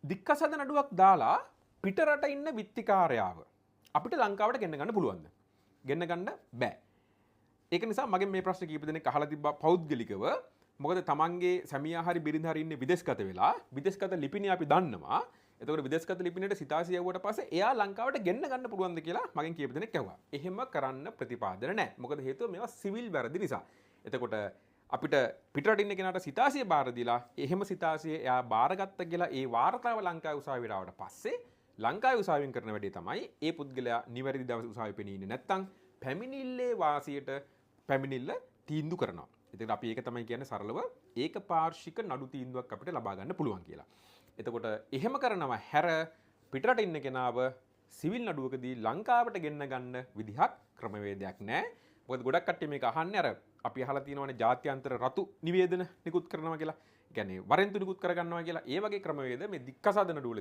දික්කසාද නඩුවක් දාලා පිටරට ඉන්න විත්තිකාරයාව අපිට ලංකාවට ගෙන්න ගන්න පුළුවන්ද? ගෙන්න ගන්න බෑ. ඒක නිසා මගෙන් මේ ප්‍රශ්න කීප දෙනෙක් අහලා තිබ්බා පෞද්ගලිකව. මොකද තමන්ගේ සැමියා හරි බිරිඳ හරි ඉන්නේ විදේශගත වෙලා විදේශගත ලිපිණිය අපි දන්නවා. එතකොට විදේශගත ලිපිණියට සිතාසිය යවුවට පස්සේ එයා ලංකාවට ගෙන්න ගන්න පුළුවන්ද කියලා මගෙන් කීප දෙනෙක් ඇහුවා. එහෙම කරන්න ප්‍රතිපාදන නැහැ. මොකද හේතුව මේවා සිවිල් වැරදි නිසා. එතකොට අපිට පිටරට ඉන්න කෙනාට සිතාසිය බාර දීලා එහෙම සිතාසිය එයා බාරගත්ත කියලා ඒ වාර්තාව ලංකාවේ උසාවියට ආවට පස්සේ ලංකාවේ උසාවියෙන් කරන වැඩේ තමයි ඒ පුද්ගලයා නිවැරදි දවසේ උසාවියේ පෙනී ඉන්නේ නැත්නම් පැමිණිල්ලේ වාසියට පැමිණිල්ල තීන්දුව කරනවා. ඉතින් අපි ඒක තමයි කියන්නේ සරලව ඒකපාර්ශ්වික නඩු තීන්දුවක් අපිට ලබා ගන්න පුළුවන් කියලා. එතකොට එහෙම කරනවා හැර පිටරට ඉන්න කෙනාව සිවිල් නඩුවකදී ලංකාවට ගෙන්න ගන්න විදිහක් ක්‍රමවේදයක් නැහැ. මොකද ගොඩක් කට්ටිය මේක අහන්නේ අර අපි අහලා තියෙනවානේ ජාත්‍යන්තර රතු නිවේදන නිකුත් කරනවා කියලා. ඒ කියන්නේ වරෙන්තු නිකුත් කරගන්නවා කියලා. ඒ වගේ ක්‍රමවේද මේ දික්කසාද නඩුවල